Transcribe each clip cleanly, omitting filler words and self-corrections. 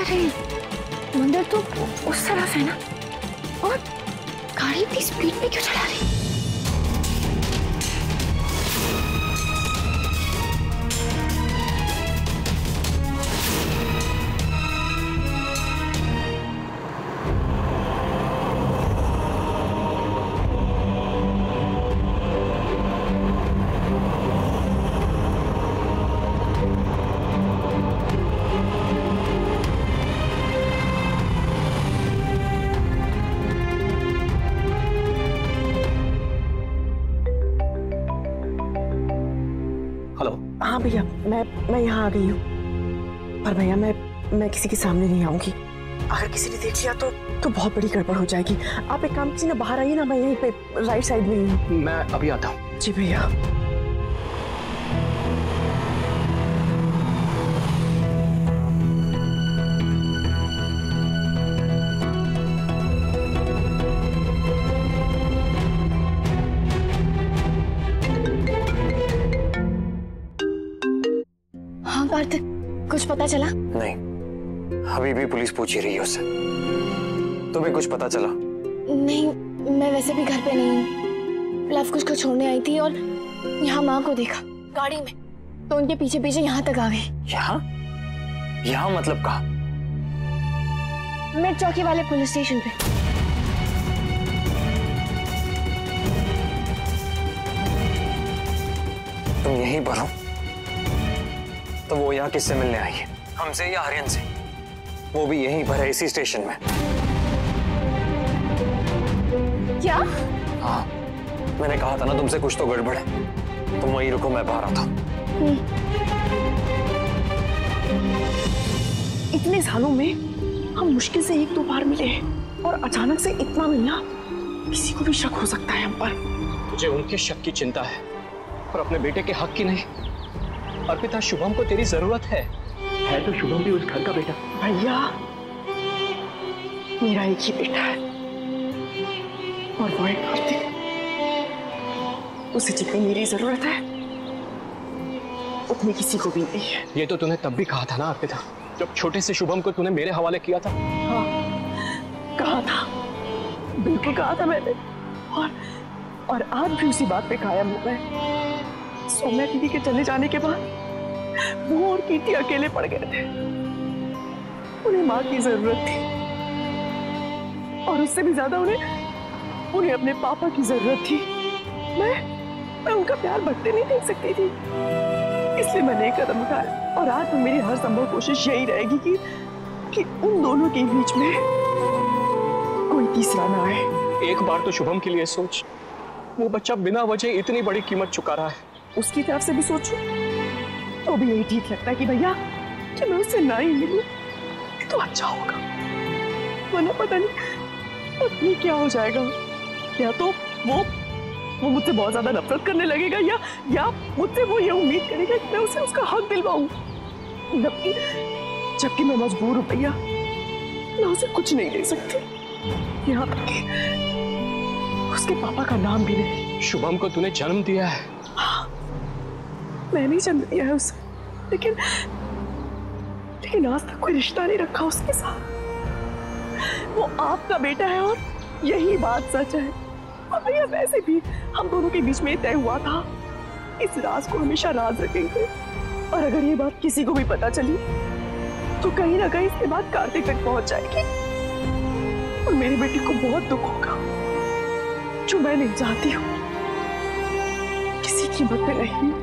अरे मंदिर तो उस तरफ है ना, और गाड़ी इतनी स्पीड में क्यों चला रही? हाँ भैया, मैं यहाँ आ गई हूँ, पर भैया मैं किसी के सामने नहीं आऊंगी। अगर किसी ने देख लिया तो बहुत बड़ी गड़बड़ हो जाएगी। आप एक काम कीजिए ना, बाहर आइए ना, मैं यहीं पे राइट साइड में ही हूँ। मैं अभी आता हूँ। जी भैया। कुछ पता चला? नहीं, अभी भी पुलिस पूछ ही रही है उससे। तुम्हें कुछ पता चला? नहीं, मैं वैसे भी घर पे नहीं हूँ। लव कुछ को छोड़ने आई थी और यहाँ माँ को देखा गाड़ी में, तो उनके पीछे पीछे यहाँ तक आ गई। यहाँ? यहाँ मतलब कहाँ? मिड चौकी वाले पुलिस स्टेशन पे। तुम यहीं पर हो? तो वो यहाँ किससे मिलने आई है? हमसे या आर्यन से? वो भी यहीं पर है, इसी स्टेशन में। क्या? हाँ, मैंने कहा था ना तुमसे कुछ तो गड़बड़ है। तुम वहीं रुको, मैं बाहर आता हूँ। इतने सालों में हम मुश्किल से एक दो बार मिले हैं, और अचानक से इतना मिलना, किसी को भी शक हो सकता है हम पर। तुझे उनके शक की चिंता है और अपने बेटे के हक की नहीं। अर्पिता, शुभम को तेरी जरूरत है तो शुभम भी उस घर का बेटा। भैया, मेरा एक ही बेटा है, और वो है कार्तिक। उसे जितनी मेरी जरूरत है उतनी किसी को भी नहीं है। ये तो तूने तब भी कहा था ना अर्पिता, जब छोटे से शुभम को तूने मेरे हवाले किया था। हाँ, कहा था, बिल्कुल कहा था मैंने, और आज भी उसी बात पे कायम हूं मैं। सौम्या दीदी के चले जाने के बाद वो और कीर्ति अकेले पड़ गए थे। उन्हें माँ की जरूरत थी, और उससे भी ज्यादा उन्हें अपने पापा की जरूरत थी। मैं उनका प्यार बढ़ते नहीं देख सकती थी, इसलिए मैंने एक कदम उठाया, और आज तो मेरी हर संभव कोशिश यही रहेगी कि उन दोनों के बीच में कोई तीसरा ना आए। एक बार तो शुभम के लिए सोच, वो बच्चा बिना वजह इतनी बड़ी कीमत चुका रहा है। उसकी तरफ से भी सोचूं तो भी यही ठीक लगता है कि भैया कि मैं उससे ना ही मिलूं तो अच्छा होगा, वरना पता नहीं अपनी क्या हो जाएगा। या तो वो मुझसे बहुत ज्यादा नफरत करने लगेगा, या मुझसे वो ये उम्मीद करेगा कि मैं उसे उसका हक दिलवाऊं, जबकि मैं मजबूर हूं भैया, मैं उसे कुछ नहीं दे सकती, यहाँ तक कि उसके पापा का नाम भी नहीं। शुभम को तूने जन्म दिया है। हाँ, मैंने जन्म दिया है उसे, लेकिन आज तक कोई रिश्ता नहीं रखा उसके साथ। वो आपका बेटा है और यही बात सच है। और भैया, वैसे भी हम दोनों के बीच में तय हुआ था, इस राज को हमेशा राज रखेंगे, और अगर ये बात किसी को भी पता चली तो कहीं ना कहीं इसके बाद कार्तिक तक पहुंच जाएगी, और मेरे बेटे को बहुत दुख होगा, जो मैं नहीं चाहती हूँ, किसी कीमत पे नहीं।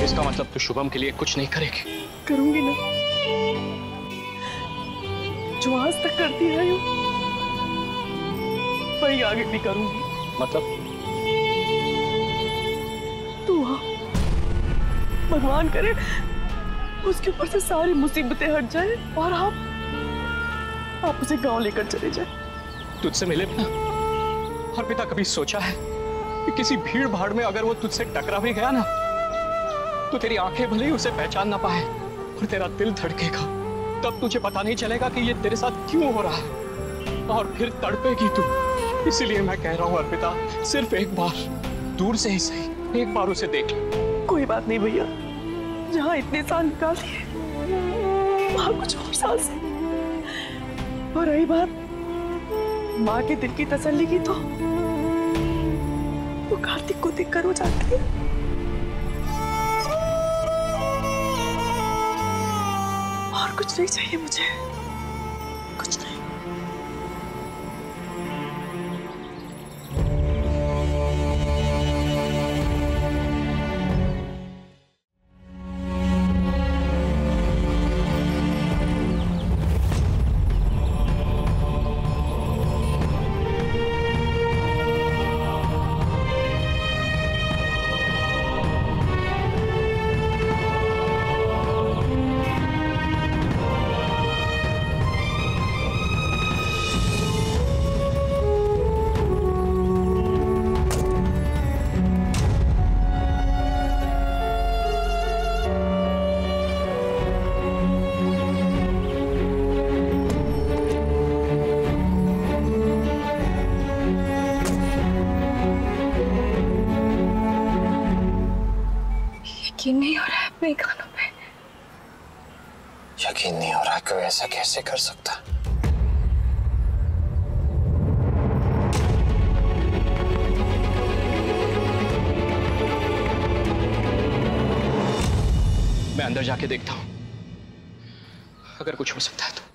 इसका मतलब तू शुभम के लिए कुछ नहीं करेगी? करूंगी ना, जो आज तक करती रही हूं वही आगे भी करूंगी। मतलब? तू भगवान करे उसके ऊपर से सारी मुसीबतें हट जाए और आप उसे गांव लेकर चले जाए। तुझसे मिले बिना अर्पिता कभी सोचा है कि किसी भीड़ भाड़ में अगर वो तुझसे टकरा भी गया ना, तो तेरी आंखें भले ही उसे पहचान ना पाए, और तेरा दिल धड़केगा, तब तुझे पता नहीं चलेगा कि ये तेरे साथ क्यों हो रहा है, और फिर तड़पेगी तू। इसीलिए मैं कह रहा हूँ अर्पिता, सिर्फ एक बार, दूर से ही सही, एक बार उसे देख ले। कोई बात नहीं भैया, जहाँ इतने साल निकाल दिए वहाँ कुछ और सांस है। और रही बात माँ के दिल की तसल्ली की, तो वो कार्तिक को देखकर हो जाती है। और कुछ नहीं चाहिए मुझे, कुछ नहीं। यकीन नहीं हो रहा है अपने कानों पे। यकीन नहीं हो रहा, कोई ऐसा कैसे कर सकता? मैं अंदर जाके देखता हूं, अगर कुछ हो सकता है तो।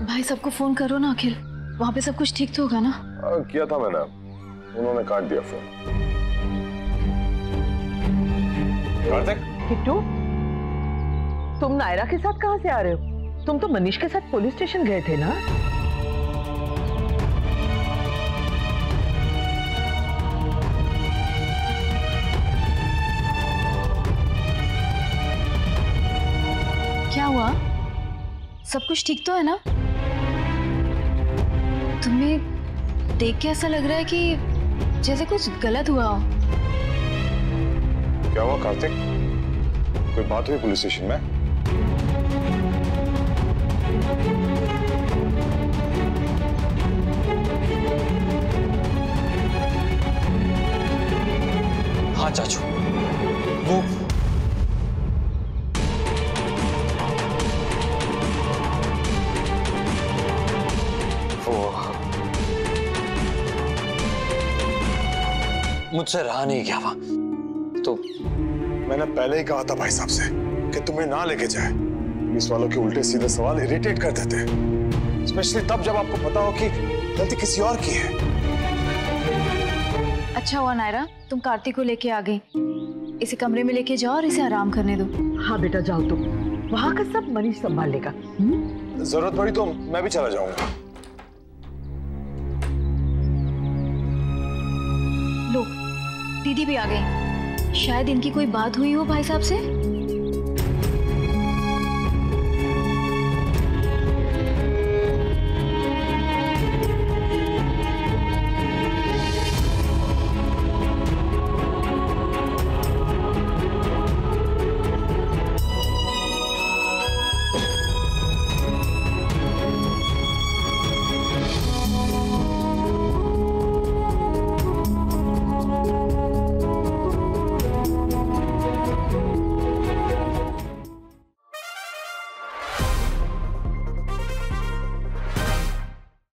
भाई सबको फोन करो ना, अखिल वहां पे सब कुछ ठीक तो होगा ना? किया था मैंने, उन्होंने काट दिया फोन। कार्तिक, किट्टू, तुम नायरा के साथ कहाँ से आ रहे हो? तुम तो मनीष के साथ पुलिस स्टेशन गए थे ना? क्या हुआ? सब कुछ ठीक तो है ना? तुम्हें देख के ऐसा लग रहा है कि जैसे कुछ गलत हुआ हो। क्या हुआ कार्तिक? कोई बात हुई पुलिस स्टेशन में? हाँ चाचू, वो मुझसे रहा नहीं गया वहां तो। मैंने पहले ही कहा था भाई साहब से कि तुम्हें ना लेके जाए। पुलिस वालों के उल्टे सीधे सवाल इरिटेट कर देते हैं, स्पेशली तब जब आपको पता हो कि गलती किसी और की है। अच्छा हुआ नायरा तुम कार्तिक को लेके आ गई। इसे कमरे में लेके जाओ और इसे आराम करने दो। हाँ बेटा जाओ तुम, वहाँ का सब मनीष संभाल लेगा। जरूरत पड़ी तो मैं भी चला जाऊंगा। लो दीदी भी आ गई, शायद इनकी कोई बात हुई हो भाई साहब से।